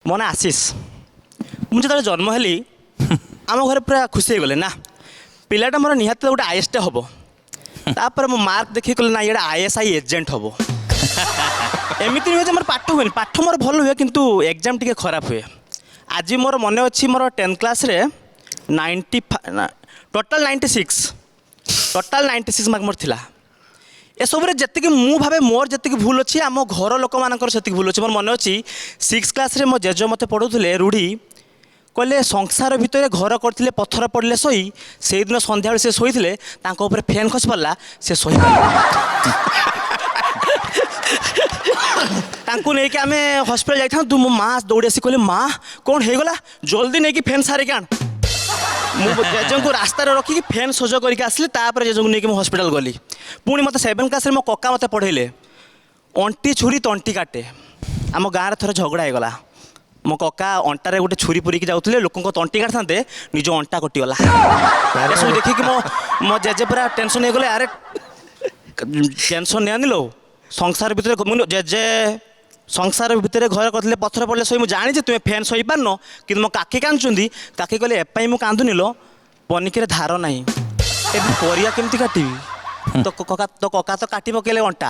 ମୋ ନାଁ ଆଶିଷ। ମୁଁ ଯେତେବେଳେ ଜନ୍ମ ହେଲି ଆମ ଘରେ ପୁରା ଖୁସି ହେଇଗଲେ ନା ପିଲାଟା ମୋର ନିହାତି ଗୋଟେ ଆଇଏସ୍ଟେ ହେବ। ତାପରେ ମୋ ମାର୍କ ଦେଖିକି କହିଲେ ନା ଏଇଟା ISI ଏଜେଣ୍ଟ ହେବ। ଏମିତି ନୁହେଁ ଯେ ମୋର ପାଠ ହୁଏନି, ପାଠ ମୋର ଭଲ ହୁଏ କିନ୍ତୁ ଏକ୍ଜାମ୍ ଟିକେ ଖରାପ ହୁଏ। ଆଜି ମୋର ମନେ ଅଛି ମୋର 10th କ୍ଲାସ୍ରେ 96 ମାର୍କ ମୋର ଥିଲା। ଏସବୁରେ ଯେତିକି ମୁଁ ଭାବେ ମୋର ଯେତିକି ଭୁଲ ଅଛି ଆମ ଘର ଲୋକମାନଙ୍କର ସେତିକି ଭୁଲ ଅଛି। ମୋର ମନେ ଅଛି 6th କ୍ଲାସ୍ରେ ମୋ ଜେଜ ମୋତେ ପଢ଼ଉଥିଲେ ରୂଢ଼ି, କହିଲେ ସଂସାର ଭିତରେ ଘର କରିଥିଲେ ପଥର ପଡ଼ିଲେ ଶୋଇ, ସେଇଦିନ ସନ୍ଧ୍ୟାବେଳେ ସେ ଶୋଇଥିଲେ ତାଙ୍କ ଉପରେ ଫ୍ୟାନ୍ ଖସି ପାରିଲା, ସେ ଶୋଇପାରିଲେ। ତାଙ୍କୁ ନେଇକି ଆମେ ହସ୍ପିଟାଲ ଯାଇଥାନ୍ତୁ, ମୋ ମା ଦୌଡ଼ି ଆସି କହିଲେ ମା କ'ଣ ହେଇଗଲା, ଜଲ୍ଦି ନେଇକି ଫ୍ୟାନ୍ ସାରିକି ଆଣ। ମୁଁ ଜେଜେଙ୍କୁ ରାସ୍ତାରେ ରଖିକି ଫ୍ୟାନ୍ ସଜ କରିକି ଆସିଲି, ତାପରେ ଜେଜେଙ୍କୁ ନେଇକି ମୁଁ ହସ୍ପିଟାଲ ଗଲି। ପୁଣି ମୋତେ 7th କ୍ଲାସ୍ରେ ମୋ କକା ମୋତେ ପଢ଼େଇଲେ, ଅଣ୍ଟି ଛୁରୀ ତଣ୍ଟି କାଟେ। ଆମ ଗାଁରେ ଥରେ ଝଗଡ଼ା ହେଇଗଲା, ମୋ କକା ଅଣ୍ଟାରେ ଗୋଟେ ଛୁରୀ ପୁରିକି ଯାଉଥିଲେ, ଲୋକଙ୍କ ତଣ୍ଟି କାଟିଥାନ୍ତେ, ନିଜ ଅଣ୍ଟା କଟିଗଲା। ଏସବୁ ଦେଖିକି ମୋ ଜେଜେ ପୁରା ଟେନସନ୍ ହେଇଗଲେ, ଆରେ ଟେନସନ୍ ନିଅନି ଲୋ, ସଂସାର ଭିତରେ ଜେଜେ ସଂସାର ଭିତରେ ଘର କରିଥିଲେ ପଥର ପଡ଼ିଲେ ଶୋଇ, ମୁଁ ଜାଣିଛି ତୁମେ ଫ୍ୟାନ୍ ଶୋଇପାରୁନ, କିନ୍ତୁ ମୋ କାକି କାନ୍ଦୁଛନ୍ତି। କାକି କହିଲେ ଏପାଇଁ ମୁଁ କାନ୍ଦୁନି ଲୋ, ପନିକିରେ ଧାର ନାହିଁ, ଏବେ ପରିବା କେମିତି କାଟିବି? ତ କକା ତ କାଟି ପକେଇଲେ ଅଣ୍ଟା।